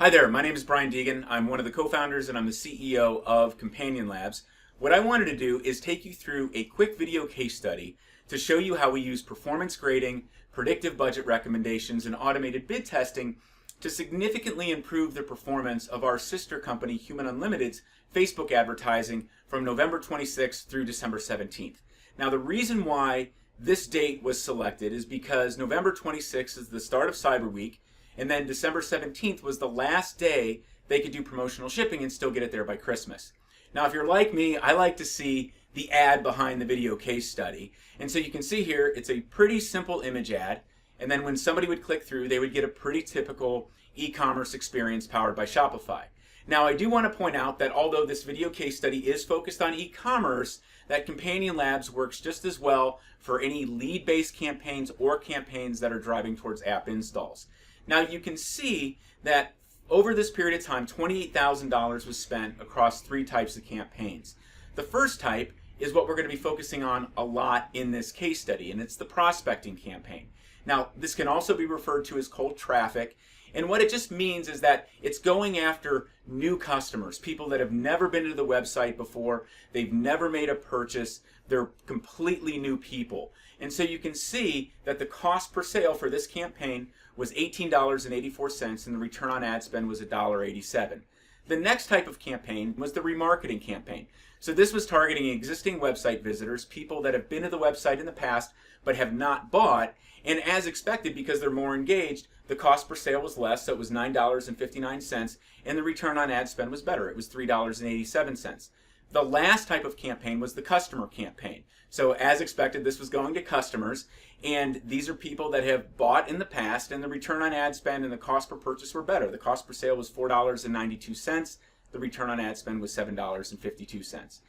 Hi there, my name is Brian Deegan. I'm one of the co-founders and I'm the CEO of Companion Labs. What I wanted to do is take you through a quick video case study to show you how we use performance grading, predictive budget recommendations, and automated bid testing to significantly improve the performance of our sister company, Human Unlimited's Facebook advertising from November 26th through December 17th. Now, the reason why this date was selected is because November 26th is the start of Cyber Week, and then December 17th was the last day they could do promotional shipping and still get it there by Christmas. Now, if you're like me, I like to see the ad behind the video case study. And so you can see here, it's a pretty simple image ad. And then when somebody would click through, they would get a pretty typical e-commerce experience powered by Shopify. Now, I do want to point out that although this video case study is focused on e-commerce, that Companion Labs works just as well for any lead-based campaigns or campaigns that are driving towards app installs. Now, you can see that over this period of time, $28,000 was spent across three types of campaigns. The first type is what we're going to be focusing on a lot in this case study, and it's the prospecting campaign. Now, this can also be referred to as cold traffic, and what it just means is that it's going after new customers, people that have never been to the website before, they've never made a purchase, they're completely new people. And so you can see that the cost per sale for this campaign was $18.84 and the return on ad spend was $1.87. The next type of campaign was the remarketing campaign. So this was targeting existing website visitors, people that have been to the website in the past but have not bought, and as expected, because they're more engaged, the cost per sale was less, so it was $9.59, and the return on ad spend was better. It was $3.87. The last type of campaign was the customer campaign. So as expected, this was going to customers, and these are people that have bought in the past, and the return on ad spend and the cost per purchase were better. The cost per sale was $4.92. The return on ad spend was $7.52.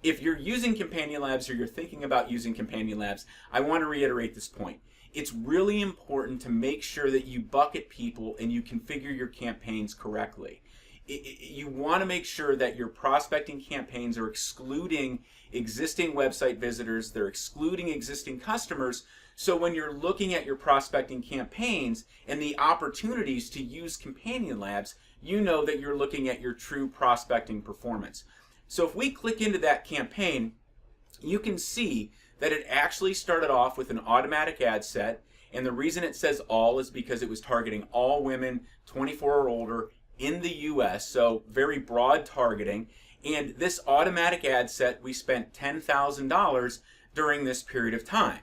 If you're using Companion Labs or you're thinking about using Companion Labs, I want to reiterate this point. It's really important to make sure that you bucket people and you configure your campaigns correctly. You want to make sure that your prospecting campaigns are excluding existing website visitors, they're excluding existing customers, so when you're looking at your prospecting campaigns and the opportunities to use Companion Labs, you know that you're looking at your true prospecting performance. So if we click into that campaign, you can see that it actually started off with an automatic ad set, and the reason it says all is because it was targeting all women 24 or older in the US, so very broad targeting. And this automatic ad set, we spent $10,000 during this period of time.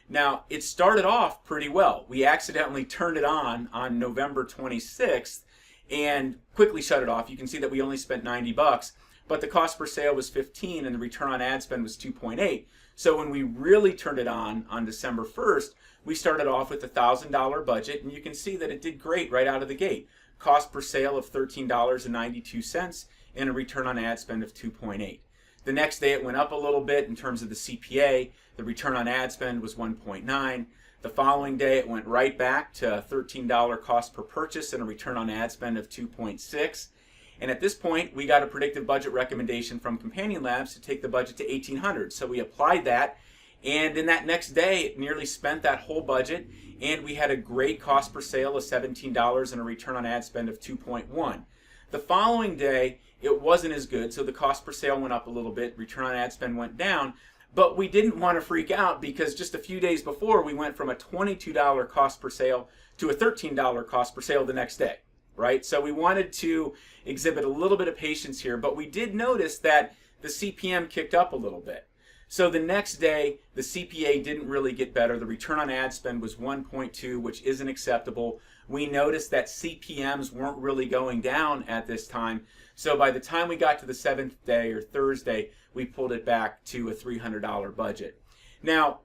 Now, it started off pretty well. We accidentally turned it on November 26th and quickly shut it off. You can see that we only spent $90, but the cost per sale was 15 and the return on ad spend was 2.8. So when we really turned it on December 1st, we started off with a $1,000 budget, and you can see that it did great right out of the gate. Cost per sale of $13.92 and a return on ad spend of 2.8. The next day it went up a little bit in terms of the CPA. The return on ad spend was 1.9. The following day it went right back to $13 cost per purchase and a return on ad spend of 2.6. And at this point, we got a predictive budget recommendation from Companion Labs to take the budget to $1,800. So we applied that, and in that next day, it nearly spent that whole budget, and we had a great cost per sale of $17 and a return on ad spend of 2.1. The following day, it wasn't as good, so the cost per sale went up a little bit, return on ad spend went down, but we didn't want to freak out because just a few days before, we went from a $22 cost per sale to a $13 cost per sale the next day. Right? So we wanted to exhibit a little bit of patience here, but we did notice that the CPM kicked up a little bit. So the next day, the CPA didn't really get better. The return on ad spend was 1.2, which isn't acceptable. We noticed that CPMs weren't really going down at this time. So by the time we got to the 7th day or Thursday, we pulled it back to a $300 budget. Now,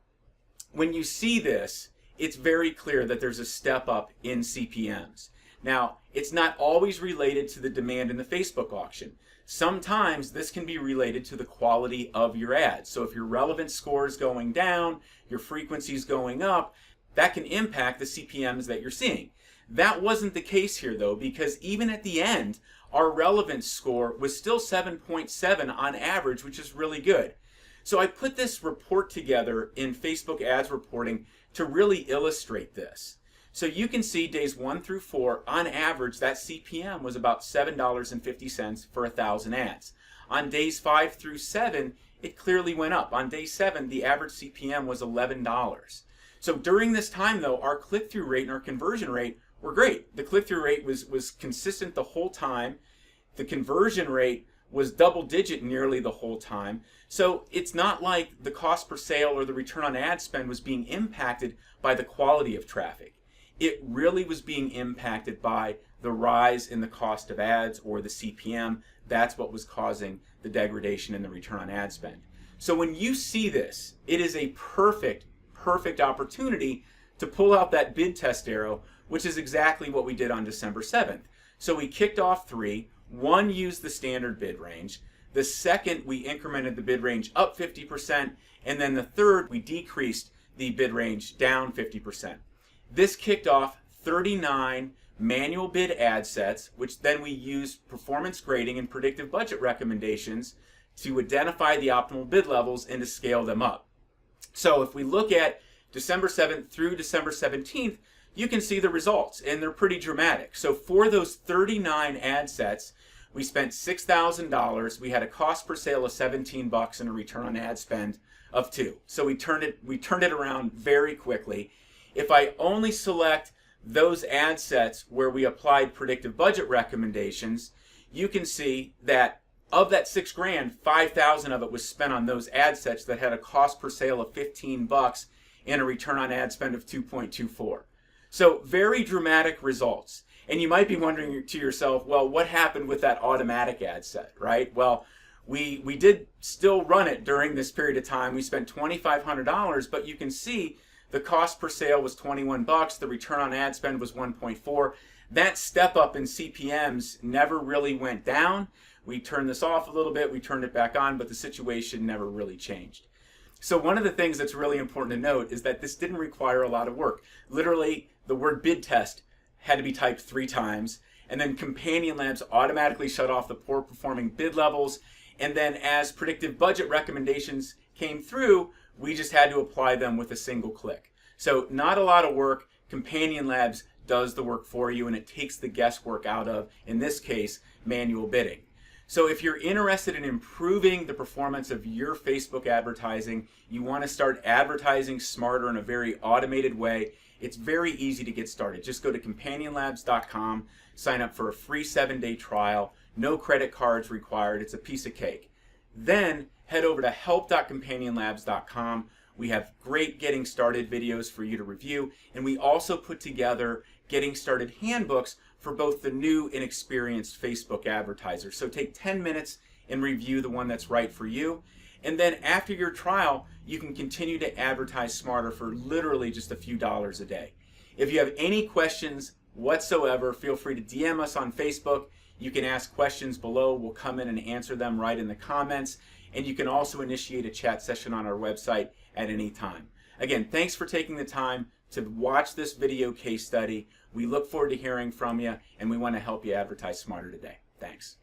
when you see this, it's very clear that there's a step up in CPMs. Now, it's not always related to the demand in the Facebook auction. Sometimes this can be related to the quality of your ads. So if your relevance score is going down, your frequency is going up, that can impact the CPMs that you're seeing. That wasn't the case here though, because even at the end, our relevance score was still 7.7 on average, which is really good. So I put this report together in Facebook ads reporting to really illustrate this. So you can see days 1 through 4, on average, that CPM was about $7.50 for 1,000 ads. On days 5 through 7, it clearly went up. On day 7, the average CPM was $11. So during this time, though, our click-through rate and our conversion rate were great. The click-through rate was consistent the whole time. The conversion rate was double-digit nearly the whole time. So it's not like the cost per sale or the return on ad spend was being impacted by the quality of traffic. It really was being impacted by the rise in the cost of ads, or the CPM. That's what was causing the degradation in the return on ad spend. So when you see this, it is a perfect opportunity to pull out that bid test arrow, which is exactly what we did on December 7th. So we kicked off 3. 1 used the standard bid range. The second, we incremented the bid range up 50%. And then the third, we decreased the bid range down 50%. This kicked off 39 manual bid ad sets, which then we used performance grading and predictive budget recommendations to identify the optimal bid levels and to scale them up. So if we look at December 7th through December 17th, you can see the results, and they're pretty dramatic. So for those 39 ad sets, we spent $6,000. We had a cost per sale of $17 and a return on ad spend of 2. So we turned it around very quickly. If I only select those ad sets where we applied predictive budget recommendations, you can see that of that $6,000, $5,000 of it was spent on those ad sets that had a cost per sale of $15 and a return on ad spend of 2.24. So very dramatic results. And you might be wondering to yourself, well, what happened with that automatic ad set, right? Well, we did still run it during this period of time. We spent $2,500, but you can see the cost per sale was $21. The return on ad spend was 1.4. That step up in CPMs never really went down. We turned this off a little bit, we turned it back on, but the situation never really changed. So one of the things that's really important to note is that this didn't require a lot of work. Literally, the word bid test had to be typed 3 times, and then Companion Labs automatically shut off the poor performing bid levels, and then as predictive budget recommendations came through, we just had to apply them with a single click. So not a lot of work. Companion Labs does the work for you, and it takes the guesswork out of, in this case, manual bidding. So if you're interested in improving the performance of your Facebook advertising, you want to start advertising smarter in a very automated way, it's very easy to get started. Just go to companionlabs.com, sign up for a free 7-day trial, no credit cards required, it's a piece of cake. Then head over to help.companionlabs.com. We have great getting started videos for you to review, and we also put together getting started handbooks for both the new and experienced Facebook advertisers. So take 10 minutes and review the one that's right for you. And then after your trial, you can continue to advertise smarter for literally just a few dollars a day. If you have any questions whatsoever, feel free to DM us on Facebook. You can ask questions below. We'll come in and answer them right in the comments. And you can also initiate a chat session on our website at any time. Again, thanks for taking the time to watch this video case study. We look forward to hearing from you, and we want to help you advertise smarter today. Thanks.